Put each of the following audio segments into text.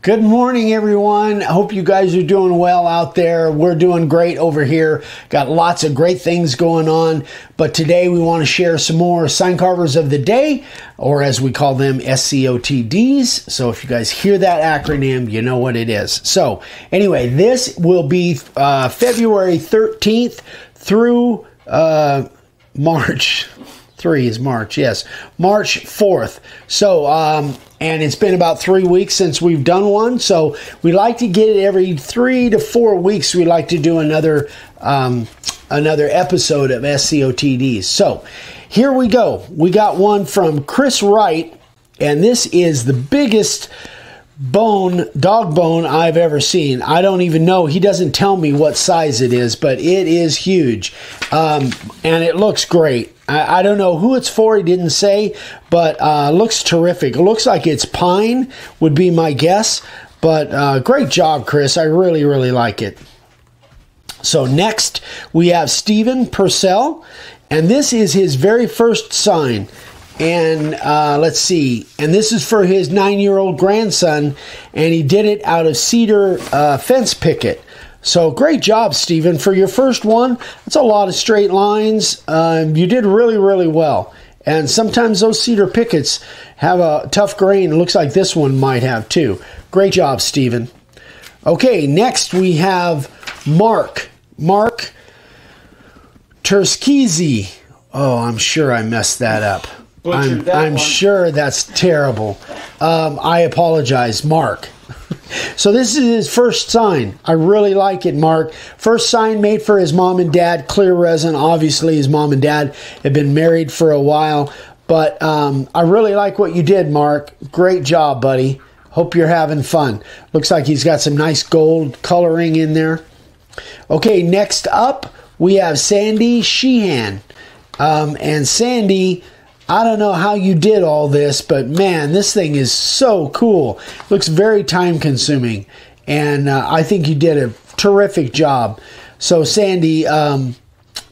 Good morning, everyone. I hope you guys are doing well out there. We're doing great over here. Got lots of great things going on. But today we want to share some more sign carvers of the day, or as we call them, SCOTDs. So if you guys hear that acronym, you know what it is. So anyway, this will be February 13th through March. 3 is March, yes. March 4th. So, and it's been about 3 weeks since we've done one. So we like to get it every 3 to 4 weeks. We like to do another episode of SCOTDs. So here we go. We got one from Chris Wright, and this is the biggest dog bone I've ever seen. I don't even know. He doesn't tell me what size it is, but it is huge. And it looks great. I don't know who it's for, he didn't say, but looks terrific. It looks like it's pine, would be my guess. But great job, Chris. I really, really like it. So next, we have Stephen Purcell, and this is his very first sign. And let's see, and this is for his 9-year-old grandson, and he did it out of cedar fence picket. So great job, Stephen, for your first one. That's a lot of straight lines. You did really, really well. And sometimes those cedar pickets have a tough grain. It looks like this one might have too. Great job, Stephen. Okay, next we have Mark Turski. Oh, I'm sure I messed that up. I'm sure that's terrible. I apologize, Mark. So this is his first sign. I really like it, Mark. First sign made for his mom and dad, clear resin. Obviously, his mom and dad have been married for a while. But I really like what you did, Mark. Great job, buddy. Hope you're having fun. Looks like he's got some nice gold coloring in there. Okay, next up, we have Sandy Sheehan. And Sandy, I don't know how you did all this, but man, this thing is so cool. Looks very time consuming. And I think you did a terrific job. So Sandy, again,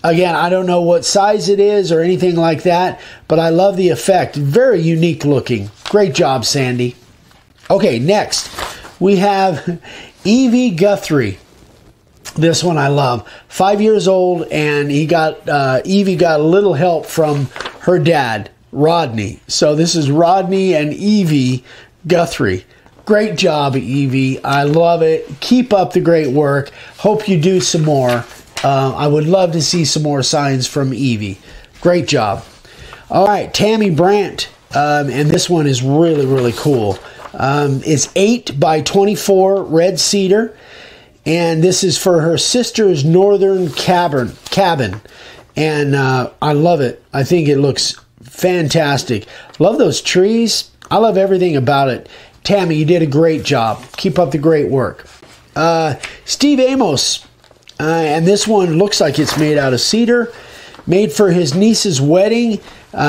I don't know what size it is or anything like that, but I love the effect. Very unique looking. Great job, Sandy. Okay, next we have Evie Guthrie. This one I love. 5 years old, and Evie got a little help from her dad, Rodney. So this is Rodney and Evie Guthrie. Great job, Evie. I love it. Keep up the great work. Hope you do some more. I would love to see some more signs from Evie. Great job. All right, Tammy Brandt, and this one is really, really cool. It's 8 by 24 red cedar. And this is for her sister's northern cabin. And I love it. I think it looks fantastic. Love those trees. I love everything about it. Tammy, you did a great job. Keep up the great work. Steve Amos. And this one looks like it's made out of cedar. Made for his niece's wedding.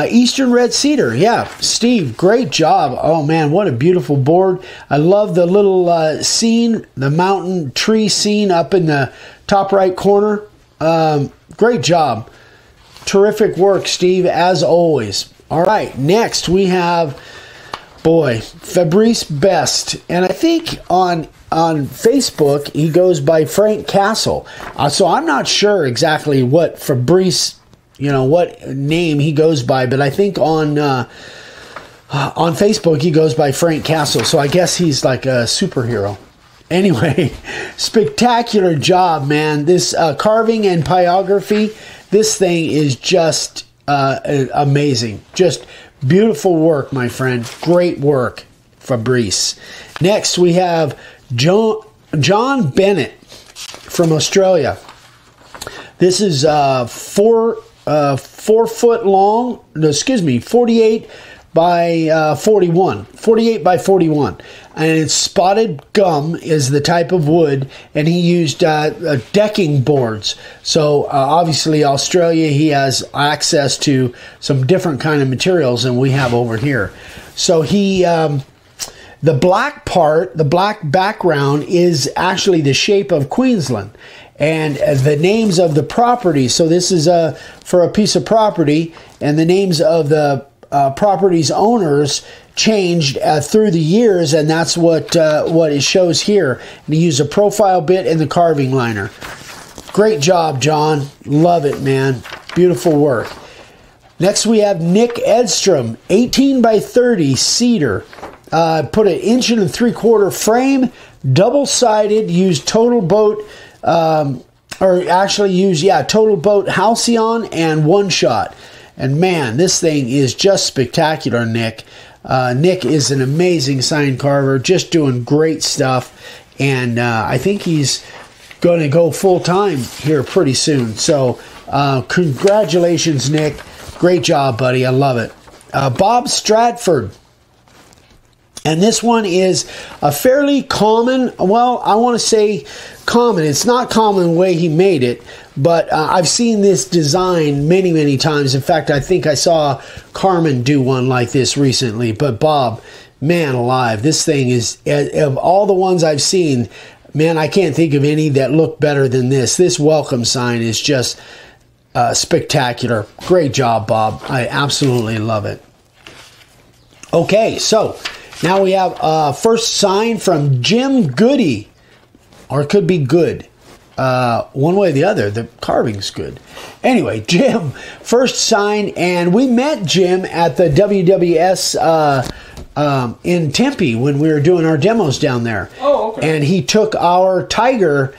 Eastern red cedar. Yeah, Steve, great job. Oh man, what a beautiful board. I love the little scene, the mountain tree scene up in the top right corner. Great job. Terrific work, Steve, as always. All right, next we have, Fabrice Best. And I think on Facebook he goes by Frank Castle. So I'm not sure exactly what Fabrice, what name he goes by, but I think on Facebook he goes by Frank Castle, so I guess he's like a superhero. Anyway, spectacular job, man. This carving and pyrography, this thing is just amazing. Just beautiful work, my friend. Great work, Fabrice. Next, we have John Bennett from Australia. This is 4 foot long, 48 by 41. 48 by 41. And it's spotted gum is the type of wood, and he used decking boards. So obviously Australia, he has access to some different kind of materials than we have over here. So he, the black part, the black background is actually the shape of Queensland. And the names of the property, so this is for a piece of property, and the names of the property's owners changed through the years, and that's what it shows here. And he used a profile bit in the carving liner. Great job, John. Love it, man. Beautiful work. Next, we have Nick Edstrom, 18 by 30 cedar. Put an 1 3/4 frame, double-sided, used Total Boat, Total Boat Halcyon and One Shot. And man, this thing is just spectacular, Nick. Nick is an amazing sign carver, just doing great stuff. And I think he's going to go full-time here pretty soon. So congratulations, Nick. Great job, buddy. I love it. Bob Stratford. And this one is a fairly common, well, I want to say common. It's not common the way he made it, but I've seen this design many, many times. In fact, I think I saw Carmen do one like this recently. But Bob, man alive, this thing is, of all the ones I've seen, man, I can't think of any that look better than this. This welcome sign is just spectacular. Great job, Bob. I absolutely love it. Okay, so now we have first sign from Jim Goody, or it could be Good. One way or the other, the carving's good. Anyway, Jim, first sign, and we met Jim at the WWS in Tempe when we were doing our demos down there. Oh, okay. And he took our Tiger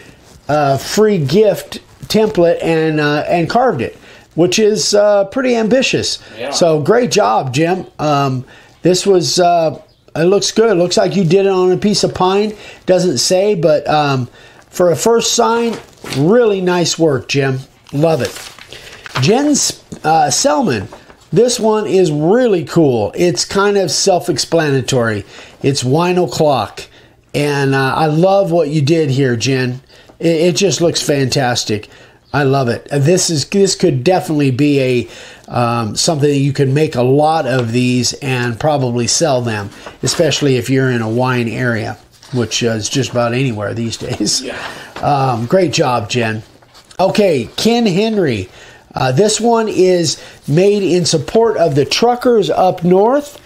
free gift template and carved it, which is pretty ambitious. Yeah. So great job, Jim. This was it looks good. It looks like you did it on a piece of pine. Doesn't say, but for a first sign, really nice work, Jim. Love it. Jen's Selman. This one is really cool. It's kind of self-explanatory. It's wine o'clock, and I love what you did here, Jen. It just looks fantastic. I love it. This could definitely be a something that you can make a lot of these and probably sell them, especially if you're in a wine area, which is just about anywhere these days. Yeah. Great job, Jen. Okay, Ken Henry. This one is made in support of the truckers up north,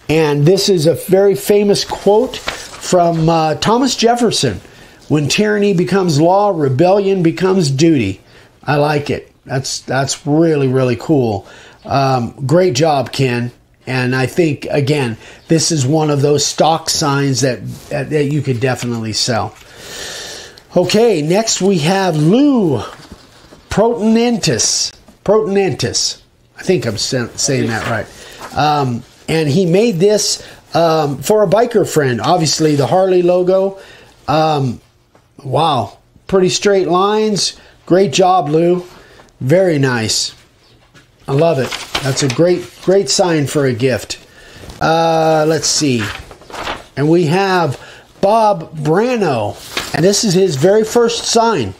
and this is a very famous quote from Thomas Jefferson. When tyranny becomes law, rebellion becomes duty. I like it. That's really, really cool. Great job, Ken. And I think, again, this is one of those stock signs that you could definitely sell. Okay, next we have Lou Protonents. I think I'm saying that right. And he made this for a biker friend. Obviously, the Harley logo. Wow. Pretty straight lines. Great job, Lou. Very nice. I love it. That's a great sign for a gift. Let's see. And we have Bob Branno. And this is his very first sign.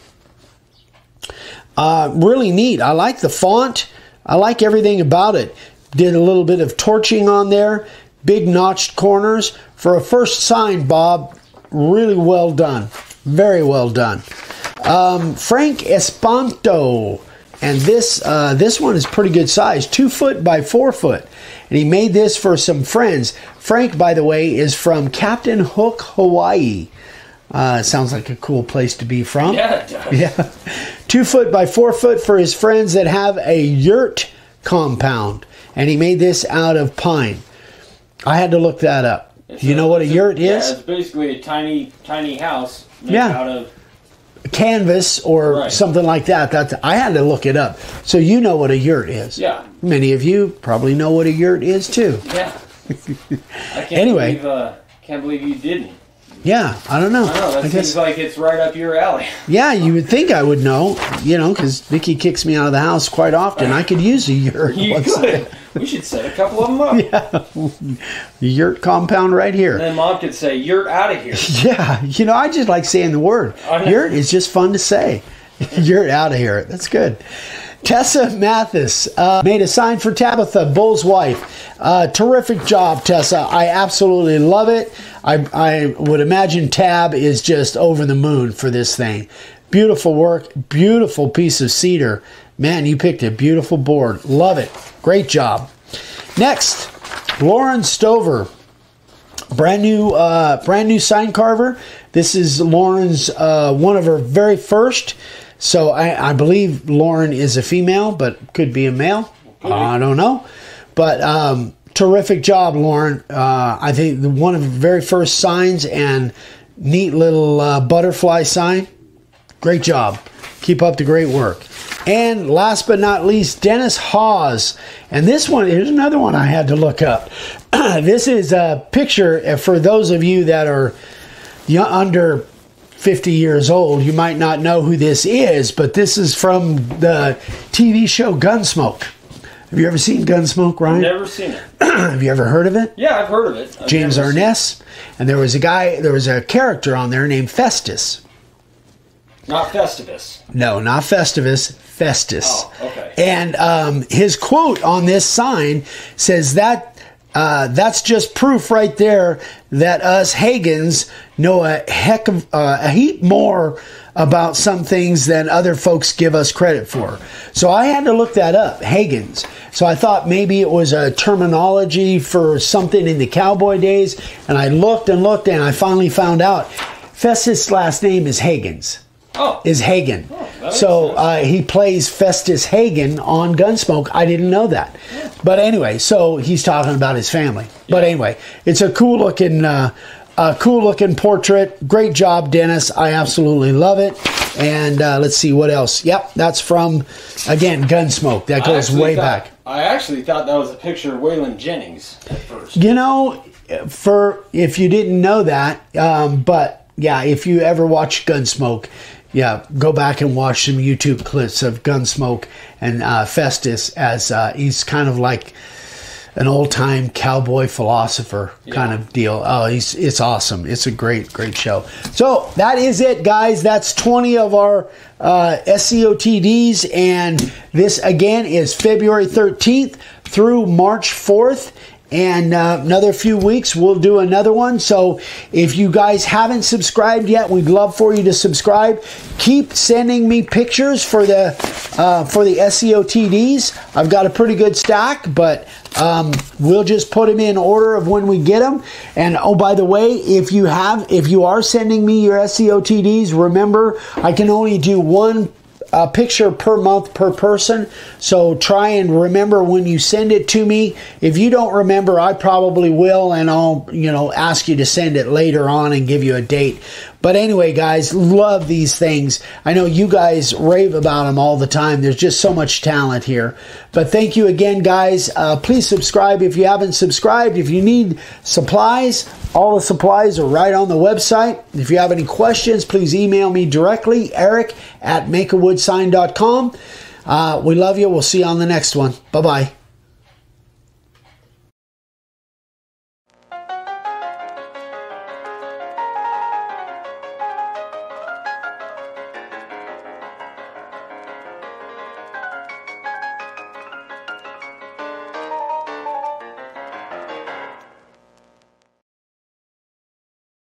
Really neat. I like the font. I like everything about it. Did a little bit of torching on there. Big notched corners. For a first sign, Bob, really well done. Very well done. Frank Espanto. And this one is pretty good size. 2 foot by 4 foot. And he made this for some friends. Frank, by the way, is from Captain Hook, Hawaii. Sounds like a cool place to be from. Yeah, it does. Yeah. 2 foot by 4 foot for his friends that have a yurt compound. And he made this out of pine. I had to look that up. You know what a yurt is? Yeah, it's basically a tiny house made out of canvas or something like that. I had to look it up. So you know what a yurt is. Yeah. Many of you probably know what a yurt is too. Yeah. I can't believe you didn't. Yeah, I don't know. That seems like it's right up your alley. Yeah, you would think I would know, because Vicky kicks me out of the house quite often. I could use a yurt. You could. We should set a couple of them up. Yeah, the yurt compound right here. And then Mom could say, "Yurt out of here." Yeah, I just like saying the word. Yurt is just fun to say. Yurt out of here. That's good. Tessa Mathis made a sign for Tabitha, Bull's wife. Terrific job, Tessa. I absolutely love it. I would imagine Tab is just over the moon for this thing. Beautiful work. Beautiful piece of cedar. Man, you picked a beautiful board. Love it. Great job. Next, Lauren Stover. Brand new sign carver. This is Lauren's, one of her very first. So I believe Lauren is a female, but could be a male. I don't know. But terrific job, Lauren. I think one of the very first signs, and neat little butterfly sign. Great job. Keep up the great work. And last but not least, Dennis Hawes. And this one, here's another one I had to look up. This is a picture for those of you that are under 50 years old. You might not know who this is, but this is from the TV show Gunsmoke. Have you ever seen Gunsmoke, Ryan? Never seen it. Have you ever heard of it? Yeah, I've heard of it. James Arness. And there was a character on there named Festus. Not Festivus. No, not Festivus. Festus. Oh, okay. And his quote on this sign says that that's just proof right there that us Hagans know a heap more about some things than other folks give us credit for. So I had to look that up, Hagans. So I thought maybe it was a terminology for something in the cowboy days, and I looked and looked, and I finally found out Festus' last name is Hagans. Oh. Is Hagen. Oh, so he plays Festus Hagen on Gunsmoke. I didn't know that. Yeah. But anyway, so he's talking about his family. Yeah. But anyway, it's a cool looking portrait. Great job, Dennis. I absolutely love it. And let's see what else. Yep, that's from, again, Gunsmoke. That goes way back. I actually thought that was a picture of Waylon Jennings at first. You know, if you didn't know that, but yeah, if you ever watch Gunsmoke, yeah, go back and watch some YouTube clips of Gunsmoke and Festus, as he's kind of like an old-time cowboy philosopher kind of deal. Oh, it's awesome. It's a great show. So that is it, guys. That's 20 of our SCOTDs, and this again is February 13th through March 4th. And another few weeks, we'll do another one. So if you guys haven't subscribed yet, we'd love for you to subscribe. Keep sending me pictures for the SCOTDs. I've got a pretty good stack, but we'll just put them in order of when we get them. And oh, by the way, if you are sending me your SCOTDs, remember I can only do one picture per month per person, so try and remember when you send it to me. If you don't remember, I probably will, and I'll ask you to send it later on and give you a date. But anyway, guys, love these things. I know you guys rave about them all the time. There's just so much talent here. But thank you again, guys. Please subscribe if you haven't subscribed. If you need supplies, all the supplies are right on the website. If you have any questions, please email me directly, eric@makeawoodsign.com. We love you. We'll see you on the next one. Bye-bye.